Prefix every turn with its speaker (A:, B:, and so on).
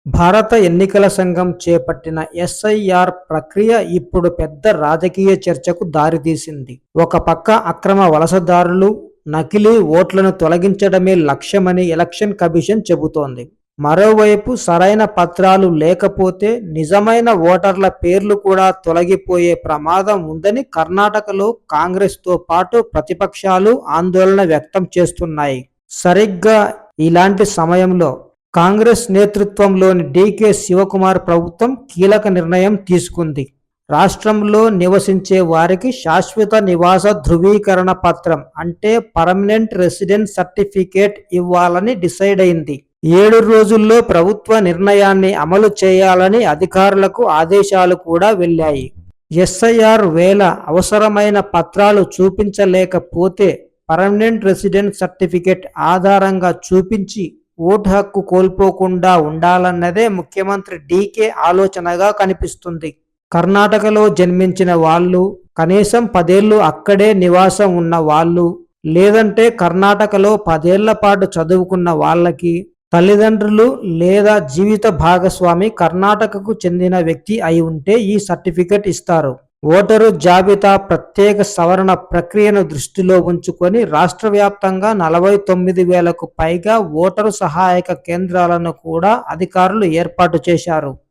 A: భారత ఎన్నికల సంఘం చేపట్టిన ఎస్ఐఆర్ ప్రక్రియ ఇప్పుడు పెద్ద రాజకీయ చర్చకు దారితీసింది. ఒక పక్క అక్రమ వలసదారులు, నకిలీ ఓట్లను తొలగించడమే లక్ష్యమని ఎలక్షన్ కమిషన్ చెబుతోంది. మరోవైపు సరైన పత్రాలు లేకపోతే నిజమైన ఓటర్ల పేర్లు కూడా తొలగిపోయే ప్రమాదం ఉందని కర్ణాటకలో కాంగ్రెస్తో పాటు ప్రతిపక్షాలు ఆందోళన వ్యక్తం చేస్తున్నాయి. సరిగ్గా ఇలాంటి సమయంలో కాంగ్రెస్ నేతృత్వంలోని డీకే శివకుమార్ ప్రభుత్వం కీలక నిర్ణయం తీసుకుంది. రాష్ట్రంలో నివసించే వారికి శాశ్వత నివాస ధృవీకరణ పత్రం అంటే పర్మనెంట్ రెసిడెన్స్ సర్టిఫికేట్ ఇవ్వాలని డిసైడ్ అయింది. 7 రోజుల్లో ప్రభుత్వ నిర్ణయాన్ని అమలు చేయాలని అధికారులకు ఆదేశాలు కూడా వెళ్లాయి. ఎస్ఐఆర్ వేళ అవసరమైన పత్రాలు చూపించలేకపోతే పర్మనెంట్ రెసిడెన్స్ సర్టిఫికేట్ ఆధారంగా చూపించి ఓటు హక్కు కోల్పోకుండా ఉండాలన్నదే ముఖ్యమంత్రి డీకే ఆలోచనగా కనిపిస్తుంది. కర్ణాటకలో జన్మించిన వాళ్ళు, కనీసం 10 ఏళ్లు అక్కడే నివాసం ఉన్న వాళ్ళు, లేదంటే కర్ణాటకలో 10 ఏళ్ల పాటు చదువుకున్న వాళ్ళకి తల్లిదండ్రులు లేదా జీవిత భాగస్వామి కర్ణాటకకు చెందిన వ్యక్తి అయి ఉంటే ఈ సర్టిఫికెట్ ఇస్తారు. ఓటరు జాబితా ప్రత్యేక సవరణ ప్రక్రియను దృష్టిలో ఉంచుకొని రాష్ట్ర వ్యాప్తంగా 49,000కు పైగా ఓటరు సహాయక కేంద్రాలను కూడా అధికారులు ఏర్పాటు చేశారు.